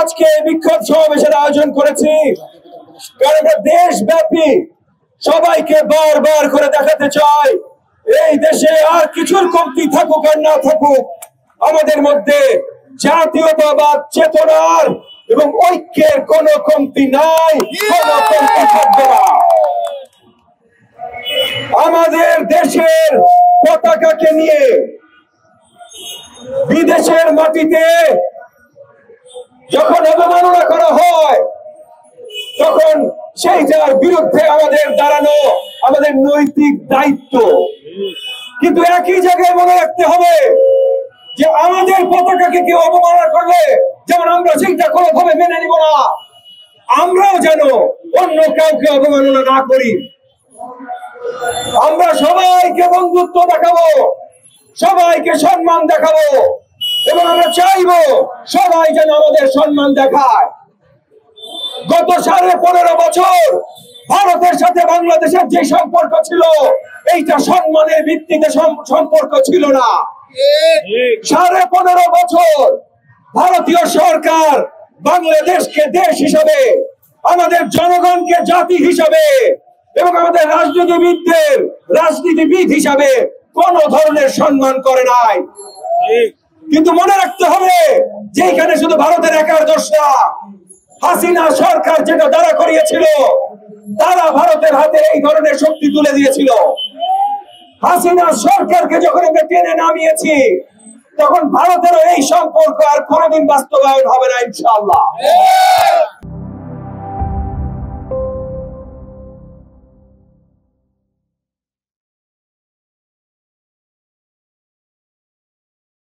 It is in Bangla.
আজকে বিক্ষোভ সমাবেশের আয়োজন করেছি, কারণ আমরা দেশব্যাপী সবাইকে বারবার করে দেখাতে চাই এই দেশে আর কিছুর কমতি থাকুক আর না থাকুক, আমাদের মধ্যে জাতীয়তাবাদ চেতনার এবং ঐক্যের কোনো কমতি নাই, কোনো কমতি থাকবে না। আমাদের দেশের পতাকাকে নিয়ে বিদেশের মাটিতে যখন অবমাননা করা হয় তখন সেইটার বিরুদ্ধে আমাদের দাঁড়ানো আমাদের নৈতিক দায়িত্ব। কিন্তু একই জায়গায় মনে রাখতে হবে যে আমাদের পতাকাকে কেউ অবমাননা করলে যেমন আমরা সেইটা কোনোভাবে মেনে নিব না, আমরাও যেন অন্য কাউকে অবমাননা না করি। আমরা সবাইকে বন্ধুত্ব দেখাবো, সবাইকে সম্মান দেখাবো এবং আমরা চাইবো সবাই যেন আমাদের সম্মান দেখায়। গত 15.5 বছর ভারতের সাথে বাংলাদেশের যে সম্পর্ক ছিল এইটা সম্মানের ভিত্তিতে সম্পর্ক ছিল না। 15.5 বছর ভারতীয় সরকার বাংলাদেশকে দেশ হিসাবে, আমাদের জনগণকে জাতি হিসাবে এবং আমাদের রাজনীতিবিদ হিসাবে কোন ধরনের সম্মান করে নাই। কিন্তু মনে রাখতে হবে যে এখানে শুধু ভারতের একার দোষ না, হাসিনা সরকার যেটা দাঁড়া করিয়েছিল তারা ভারতের হাতে এই ধরনের শক্তি তুলে দিয়েছিল। হাসিনা সরকারকে যখন আমরা টেনে নামিয়েছি তখন ভারতেরও এই সম্পর্ক আর কোনোদিন বাস্তবায়ন হবে না ইনশাআল্লাহ।